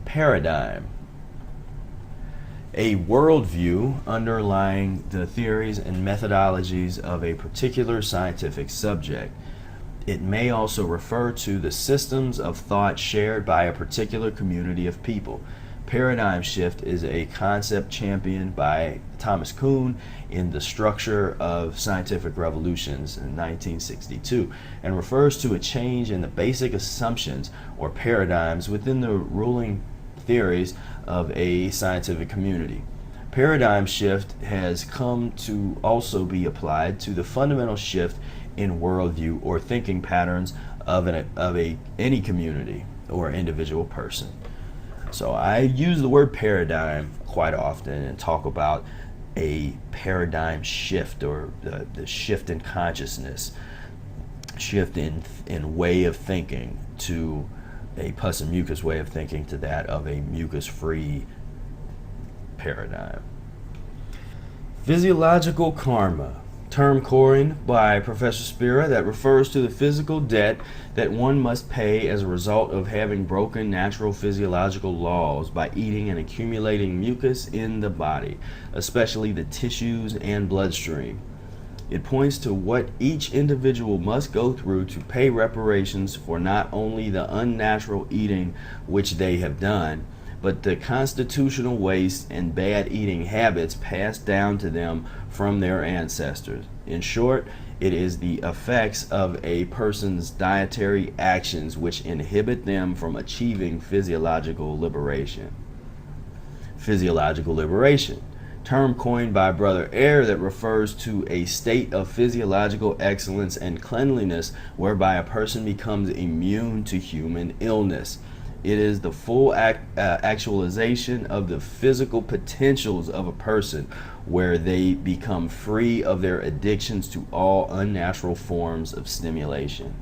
Paradigm. A worldview underlying the theories and methodologies of a particular scientific subject. It may also refer to the systems of thought shared by a particular community of people. Paradigm shift is a concept championed by Thomas Kuhn in The Structure of Scientific Revolutions in 1962 and refers to a change in the basic assumptions or paradigms within the ruling theories of a scientific community. Paradigm shift has come to also be applied to the fundamental shift in worldview or thinking patterns of any community or individual person. So I use the word paradigm quite often and talk about a paradigm shift, or the shift in consciousness, shift in way of thinking to a pus and mucus way of thinking to that of a mucus-free paradigm. Physiological karma, term coined by Professor Spira that refers to the physical debt that one must pay as a result of having broken natural physiological laws by eating and accumulating mucus in the body, especially the tissues and bloodstream. It points to what each individual must go through to pay reparations for not only the unnatural eating which they have done, but the constitutional waste and bad eating habits passed down to them from their ancestors. In short, it is the effects of a person's dietary actions which inhibit them from achieving physiological liberation. Physiological liberation, term coined by Brother Eyre that refers to a state of physiological excellence and cleanliness whereby a person becomes immune to human illness. It is the full actualization of the physical potentials of a person where they become free of their addictions to all unnatural forms of stimulation.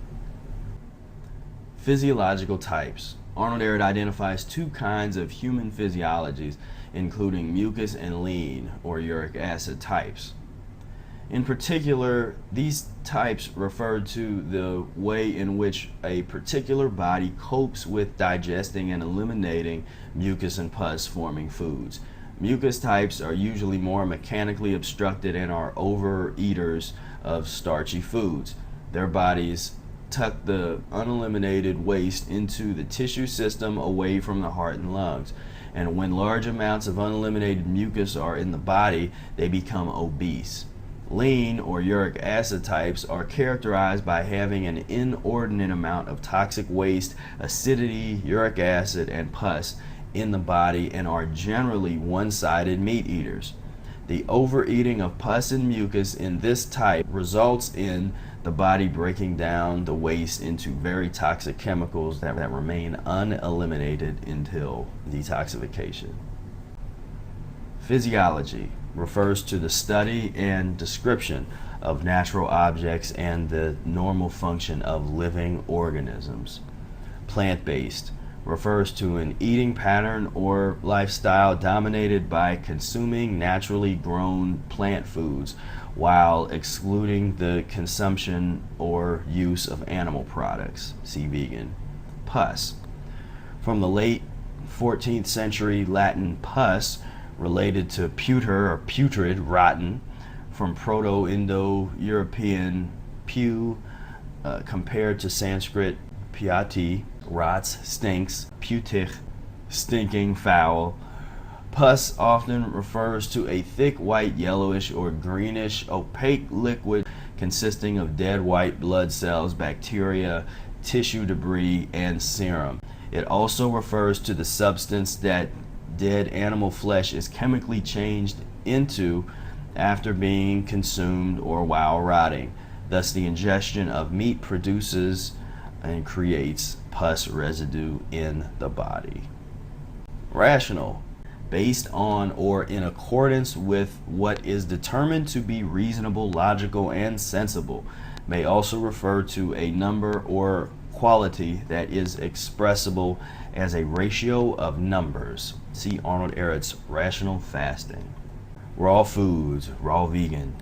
Physiological types. Arnold Ehret identifies two kinds of human physiologies, including mucus and lean or uric acid types. In particular, these types refer to the way in which a particular body copes with digesting and eliminating mucus and pus forming foods. Mucus types are usually more mechanically obstructed and are overeaters of starchy foods. Their bodies tuck the uneliminated waste into the tissue system away from the heart and lungs. And when large amounts of uneliminated mucus are in the body, they become obese. Lean or uric acid types are characterized by having an inordinate amount of toxic waste, acidity, uric acid, and pus in the body and are generally one-sided meat eaters. The overeating of pus and mucus in this type results in the body breaking down the waste into very toxic chemicals that remain uneliminated until detoxification. Physiology refers to the study and description of natural objects and the normal function of living organisms. Plant-based refers to an eating pattern or lifestyle dominated by consuming naturally grown plant foods while excluding the consumption or use of animal products. See vegan. Pus. From the late 14th century Latin pus, related to puter or putrid, rotten, from Proto-Indo-European pu, compared to Sanskrit pyati, rots, stinks, putich, stinking, foul. Pus often refers to a thick white, yellowish, or greenish, opaque liquid consisting of dead white blood cells, bacteria, tissue debris, and serum. It also refers to the substance that dead animal flesh is chemically changed into after being consumed or while rotting. Thus, the ingestion of meat produces and creates pus residue in the body. Rational, based on or in accordance with what is determined to be reasonable, logical, and sensible, may also refer to a number or quality that is expressible as a ratio of numbers. See Arnold Ehret's Rational Fasting. Raw foods, raw vegan.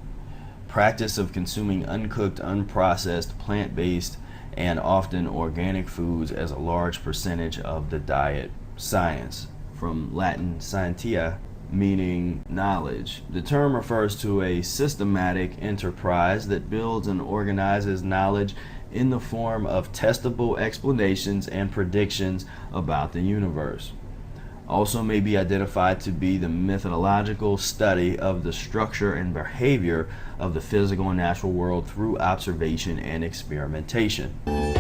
Practice of consuming uncooked, unprocessed, plant-based, and often organic foods as a large percentage of the diet science, from Latin scientia, meaning knowledge. The term refers to a systematic enterprise that builds and organizes knowledge in the form of testable explanations and predictions about the universe. Also may be identified to be the methodological study of the structure and behavior of the physical and natural world through observation and experimentation.